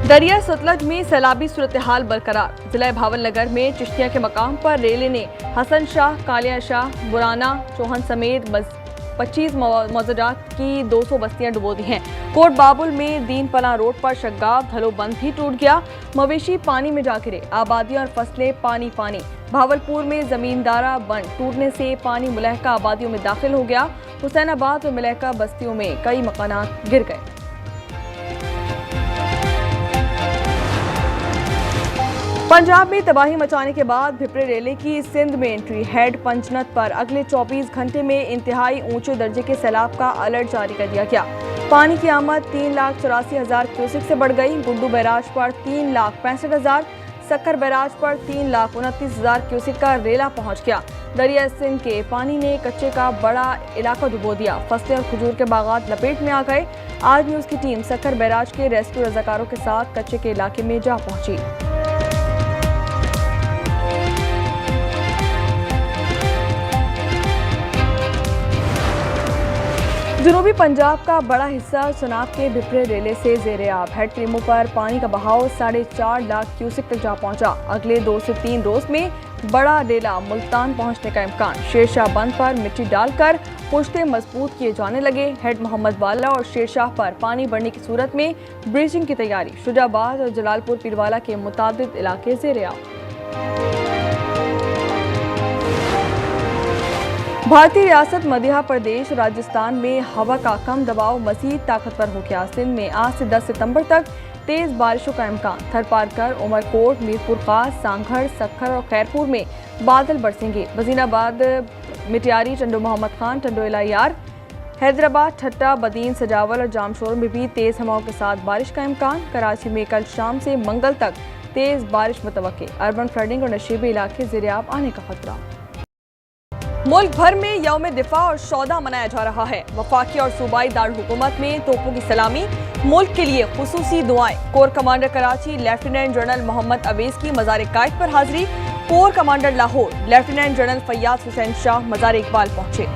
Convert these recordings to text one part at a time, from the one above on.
दरिया सतलज में सैलाबी सूरत हाल बरकरार। जिला भावलनगर में चिश्तिया के मकाम पर रेले ने हसन शाह, कालिया शाह, बुराना, चौहन समेत 25 मौजूदात की 200 बस्तियां डुबो दी हैं। कोट बाबुल में दीन पला रोड पर शग्गाफ धलो बंद भी टूट गया। मवेशी पानी में जा गिरे, आबादियां और फसलें पानी पानी। भावलपुर में जमींदारा बंद टूटने से पानी मुलहका आबादियों में दाखिल हो गया। हुसैनाबाद और मुलहका बस्तियों में कई मकानात गिर गए। पंजाब में तबाही मचाने के बाद भिपरे रेले की सिंध में एंट्री। हेड पंचनत पर अगले 24 घंटे में इंतहाई ऊंचे दर्जे के सैलाब का अलर्ट जारी कर दिया गया। पानी की आमद 3,84,000 क्यूसेक से बढ़ गई। गुड्डू बैराज पर 3,65,000, सक्कर बैराज पर 3,29,000 क्यूसेक का रेला पहुंच गया। दरिया सिंध के पानी ने कच्चे का बड़ा इलाका डुबो दिया। फसलें और खजूर के बागात लपेट में आ गए। आज न्यूज की टीम सक्कर बैराज के रेस्क्यू रजाकारों के साथ कच्चे के इलाके में जा पहुंची। जनूबी पंजाब का बड़ा हिस्सा सुनाब के भिपरे रेले से जेरे आब। हेड टीमों पर पानी का बहाव 4.5 लाख क्यूसेक तक जा पहुंचा। अगले 2 से 3 रोज में बड़ा रेला मुल्तान पहुंचने का इम्कान। शेरशाह बंद पर मिट्टी डालकर पुश्ते मजबूत किए जाने लगे। हेड मोहम्मद वाला और शेरशाह पर पानी बढ़ने की सूरत में ब्रिजिंग की तैयारी। शुजाबाद और जलालपुर पीरवाला के मुताबिक इलाके जेरे आब। भारतीय रियासत मध्य प्रदेश राजस्थान में हवा का कम दबाव मजीद ताकतवर हो गया। सिंध में आज से 10 सितंबर तक तेज बारिशों का इम्कान। थरपारकर, उमरकोट, मीरपुर खास, सांघड़, सक्खर और खैरपुर में बादल बरसेंगे। वजीराबाद, मिटियारी, टंडो मोहम्मद खान, टंडो इलायार, हैदराबाद, ठट्टा, बदीन, सजावल और जामशोर में भी तेज हवाओं के साथ बारिश का इम्कान। कराची में कल शाम से मंगल तक तेज बारिश मुतवक्के। अर्बन फ्लडिंग और नशीबी इलाके ज़ेरे-आब आने का खतरा। मुल्क भर में यौम दिफा और शौदा मनाया जा रहा है। वफाकी और सूबाई दारुल हुकूमत में तोपों की सलामी, मुल्क के लिए खुसूसी दुआएं। Corps commander Karachi lieutenant general Mohammad Awais की मज़ार कायद पर हाजिरी। Corps commander Lahore lieutenant general Faiyaz Hussain Shah मज़ार इकबाल पहुंचे।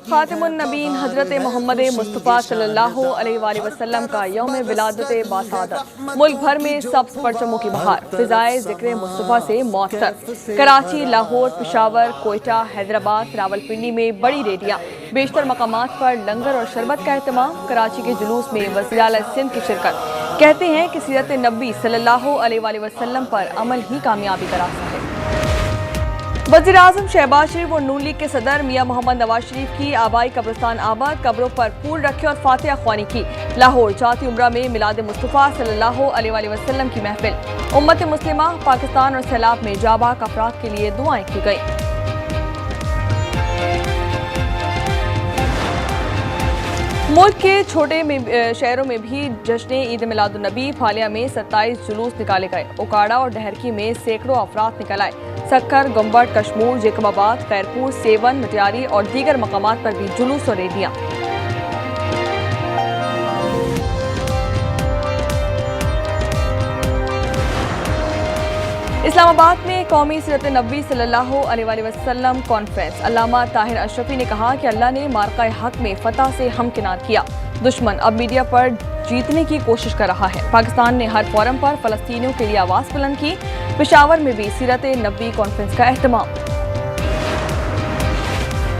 खातिमुन नबीन हजरत मोहम्मद मुस्तफ़ा सल्लल्लाहु अलैहि वसल्लम का यौम विलादत बासादत। मुल्क भर में सब्ज़ परचमों की बहार। फिज़ाए ज़िक्र मुस्तफ़ा से मौसर। कराची, लाहौर, पेशावर, कोयटा, हैदराबाद, रावलपिंडी में बड़ी रैलियाँ। बेशतर मकामात पर लंगर और शरबत का एहतमाम। कराची के जुलूस में वज़ीर आला सिंध की शिरकत। कहते हैं कि सीरत नबी सल्लल्लाहु अलैहि वसल्लम पर अमल ही कामयाबी का रास्ता है। वज़ीर आज़म शहबाज शरीफ और नून लीग के सदर मियां मोहम्मद नवाज शरीफ की आबाई कब्रिस्तान आबाद। कब्रों पर फूल रखे और फातिहा ख्वानी की। लाहौर जाती उम्रा में मिलाद मुस्तफ़ा सल्लल्लाहु अलैहि वसल्लम की महफिल। उम्मत मुस्लिमा, पाकिस्तान और सैलाब में जाबाक अफराद के लिए दुआएं की गई। मुल्क के छोटे शहरों में भी जश्न ईद मिलादुन नबी। फालिया में 27 जुलूस निकाले गए। उकाड़ा और डहरकी में सैकड़ों अफराद निकल आए। सक्कर, गुम्बट, कश्मूर, जेकबाबाद, खैरपुर, सेवन, मिटियारी और दीगर मकामात पर भी जुलूस और रैलियां। इस्लामाबाद में कौमी सीरत नबी सल्लल्लाहु अलैहि वसल्लम कॉन्फ्रेंस। अल्लामा ताहिर अशरफी ने कहा कि अल्लाह ने मार्का हक में फतह से हमकिनार किया। दुश्मन अब मीडिया पर जीतने की कोशिश कर रहा है। पाकिस्तान ने हर फोरम पर फलस्तीनियों के लिए आवाज़ बुलंद की। पेशावर में भी सीरत नबी कॉन्फ्रेंस का एहतमाम।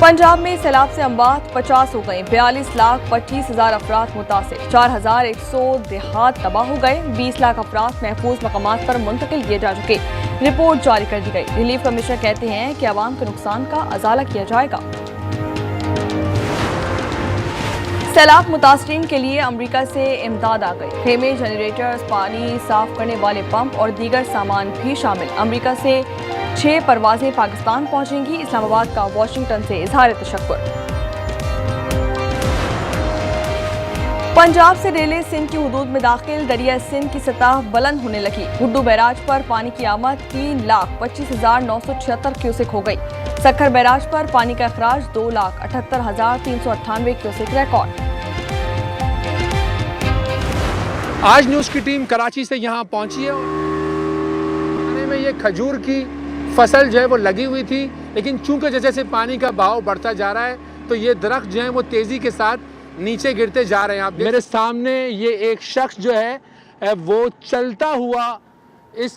पंजाब में सैलाब से अमवात 50 हो गए। 42,25,000 अफराद मुतासिर। 4,100 देहात तबाह हो गए। 20 लाख अफराद महफूज मकामात पर मुंतकिल किए जा चुके। रिपोर्ट जारी कर दी गई। रिलीफ कमिश्नर कहते हैं कि आवाम के नुकसान का अजाला किया जाएगा। सैलाब मुतासरीन के लिए अमरीका से इमदाद आ गई। खेमे, जनरेटर्स, पानी साफ करने वाले पंप और दीगर सामान भी शामिल। अमरीका से 6 परवाजें पाकिस्तान पहुंचेंगी। इस्लामाबाद का वाशिंगटन से इजहार तशक्कुर। पंजाब से रेले सिंध की हुदूद में दाखिल। दरिया सिंध की सतह बुलंद होने लगी। गुड्डू बैराज पर पानी की आमद 3,25,976 क्यूसेक हो गई। सक्खर बैराज पर पानी का अखराज 2,78,398 क्यूसेक रिकॉर्ड। आज न्यूज़ की टीम कराची से यहाँ पहुंची है। में ये खजूर की फसल जो है वो लगी हुई थी, लेकिन चूंकि जैसे जैसे पानी का बहाव बढ़ता जा रहा है तो ये दरख्त जो है वो तेज़ी के साथ नीचे गिरते जा रहे हैं। आप मेरे सामने ये एक शख्स जो है वो चलता हुआ इस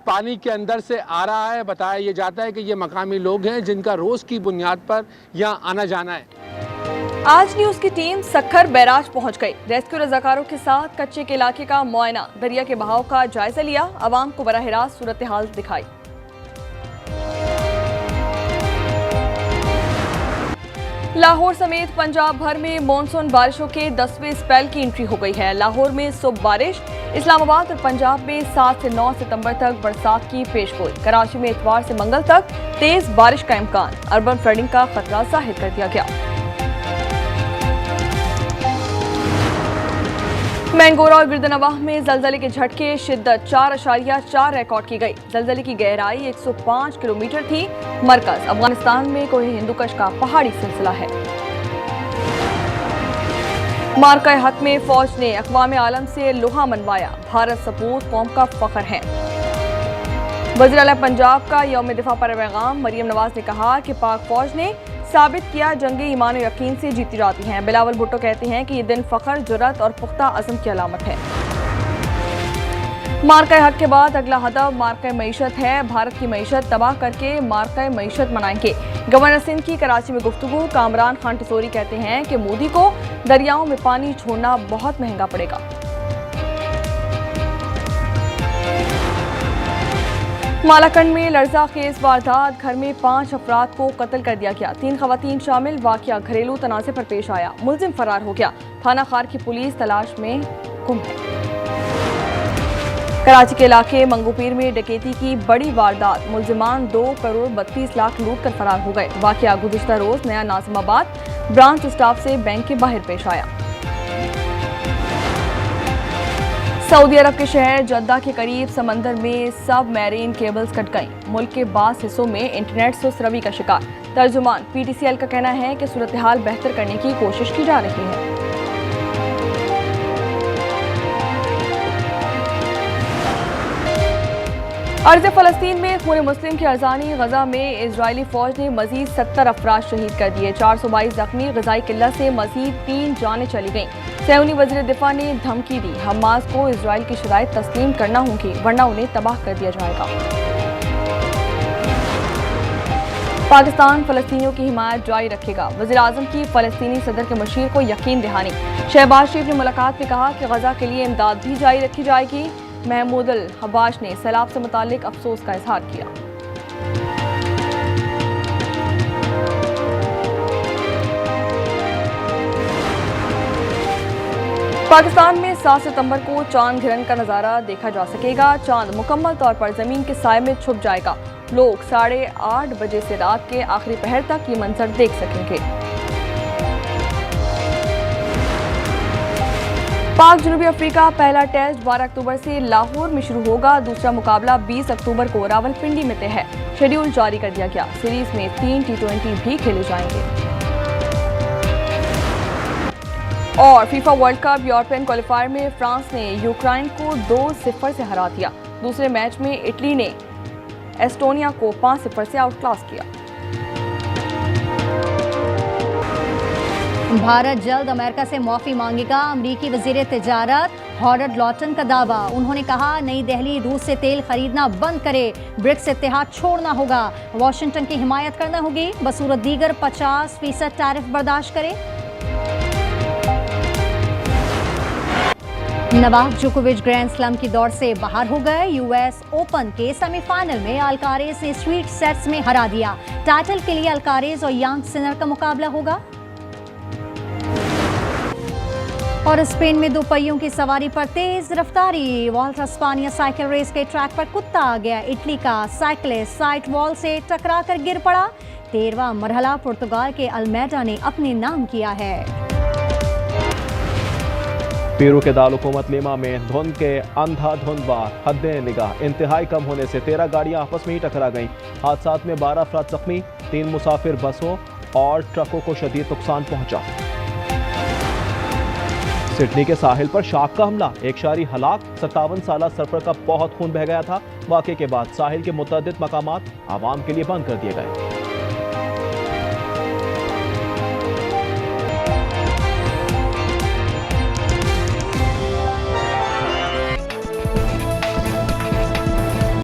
पानी के अंदर से आ रहा है। बताया ये जाता है कि ये मकामी लोग हैं जिनका रोज की बुनियाद पर यहाँ आना जाना है। आज न्यूज की टीम सक्खर बैराज पहुंच गई। रेस्क्यू रजाकारों के साथ कच्चे के इलाके का मुआयना, दरिया के बहाव का जायजा लिया, आवाम को बराह रास्त सूरत हाल दिखाई। लाहौर समेत पंजाब भर में मॉनसून बारिशों के 10वें स्पेल की एंट्री हो गई है। लाहौर में सुबह बारिश, इस्लामाबाद और पंजाब में 7 से 9 सितंबर तक बरसात की पेशगोई। कराची में इतवार से मंगल तक तेज बारिश का इम्कान, अर्बन फ्लडिंग का खतरा जाहिर कर दिया गया। मैंगोरा और गिरदनवाह में जलजले के झटके, शिद्दत 4.4 रिकॉर्ड की गई। जलजले की गहराई 105 किलोमीटर थी। मरकज अफगानिस्तान में कोहे हिंदुकश का पहाड़ी सिलसिला है। मार्का हक में फौज ने अक़वाम आलम से लोहा मनवाया, भारत सपूत कौम का फख्र है। वज़ीर आला पंजाब का यौम दिफा पर पैगाम, मरियम नवाज ने कहा कि पाक फौज ने साबित किया जंगे ईमान और यकीन से जीती जाती हैं। बिलावल भुट्टो कहते हैं कि ये दिन फख्र, जुर्रत और पुख्ता अज़म की अलामत है। मार्का हक के बाद अगला हदफ मार्का मईशत है। भारत की मईशत तबाह करके मार्का मईशत मनाएंगे। गवर्नर सिंध की कराची में गुफ्तगू, कामरान खान टिसोरी कहते हैं कि मोदी को दरियाओं में पानी छोड़ना बहुत महंगा पड़ेगा। मालाकंड में लर्ज़ाखेज़ वारदात, घर में 5 अफराद को कत्ल कर दिया गया, 3 खवातीन शामिल। वाक़या घरेलू तनाज़े पर पेश आया, मुलजिम फरार हो गया। थाना खार की पुलिस तलाश में गुम है। कराची के इलाके मंगोपीर में डकैती की बड़ी वारदात, मुलजिमान 2 करोड़ 32 लाख लूट कर फरार हो गए। वाक़या गुज़िश्ता रोज नया नाज़िमाबाद ब्रांच स्टाफ से बैंक के बाहर पेश आया। सऊदी अरब के शहर जद्दा के करीब समंदर में सब मैरीन केबल्स कट गईं। मुल्क के बास हिस्सों में इंटरनेट सुस्त रवि का शिकार। तर्जुमान PTCL का कहना है कि सूरत हाल बेहतर करने की कोशिश की जा रही है। अर्ज़ फ़लस्तीन में खून मुस्लिम की अरज़ानी, गजा में इजरायली फौज ने मजीद 70 अफराद शहीद कर दिए, 422 जख्मी। गजाई किल्ला से मजीद 3 जानें चली गईं। सैऊनी वज़ीर दिफा ने धमकी दी, हमास को इजराइल की शराइत तस्लीम करना होगी वरना उन्हें तबाह कर दिया जाएगा। पाकिस्तान फ़लस्तीनियों की हिमायत जारी रखेगा, वज़ीर आज़म की फ़लस्तीनी सदर के मशीर को यकीन दहानी। शहबाज शरीफ ने मुलाकात में कहा कि गजा के लिए इमदाद भी जारी रखी जाएगी। महमूद अल हब्बाश ने सैलाब से मुताल्लिक अफसोस का इजहार किया। पाकिस्तान में 7 सितंबर को चांद ग्रहण का नज़ारा देखा जा सकेगा। चांद मुकम्मल तौर पर ज़मीन के साए में छुप जाएगा। लोग 8:30 बजे से रात के आखिरी पहर तक ये मंजर देख सकेंगे। पाक जनूबी अफ्रीका पहला टेस्ट 12 अक्टूबर से लाहौर में शुरू होगा। दूसरा मुकाबला 20 अक्टूबर को रावलपिंडी में तय है। शेड्यूल जारी कर दिया गया। सीरीज में 3 T20 भी खेले जाएंगे। और FIFA world cup European qualifier में फ्रांस ने यूक्रेन को 2-0 से हरा दिया। दूसरे मैच में इटली ने एस्टोनिया को 5-0 से आउटक्लास किया। भारत जल्द अमेरिका से माफी मांगेगा, अमरीकी वजीर तिजारत हॉवर्ड लॉटन का दावा। उन्होंने कहा नई दिल्ली रूस से तेल खरीदना बंद करे, ब्रिक्स इत्तेहाद छोड़ना होगा, वाशिंगटन की हिमायत करना होगी, बसूरत दीगर 50% टैरिफ बर्दाश्त करे। नवाक जोकोविच ग्रैंड स्लैम की दौड़ से बाहर हो गए। यूएस ओपन के सेमीफाइनल में अल्कारेज ने स्वीट सेट्स में हरा दिया। टाइटल के लिए अल्कारेज और यांग सिनर का मुकाबला होगा। और स्पेन में 2 पहियों की सवारी पर तेज रफ्तारी, वॉल्टा स्पानिया साइकिल रेस के ट्रैक पर कुत्ता आ गया। इटली का साइकिलिस्ट साइड वॉल से टकराकर गिर पड़ा। 13वां मरहला पुर्तगाल के अल्मेडा ने अपने नाम किया है। पेरू के दारुल-हुकूमत लीमा में धुंध के अंधाधुंधबार हद निगाह इंतहाई कम होने से 13 गाड़ियां आपस में ही टकरा गईं। हादसात में 12 अफराद जख्मी, 3 मुसाफिर बसों और ट्रकों को शदीद नुकसान पहुंचा। सिडनी के साहिल पर शार्क का हमला, एक शहरी हलाक, 57 साला सर्फर का बहुत खून बह गया था। वाक़े के बाद साहिल के मुतअद्दिद मकामात आवाम के लिए बंद कर दिए गए।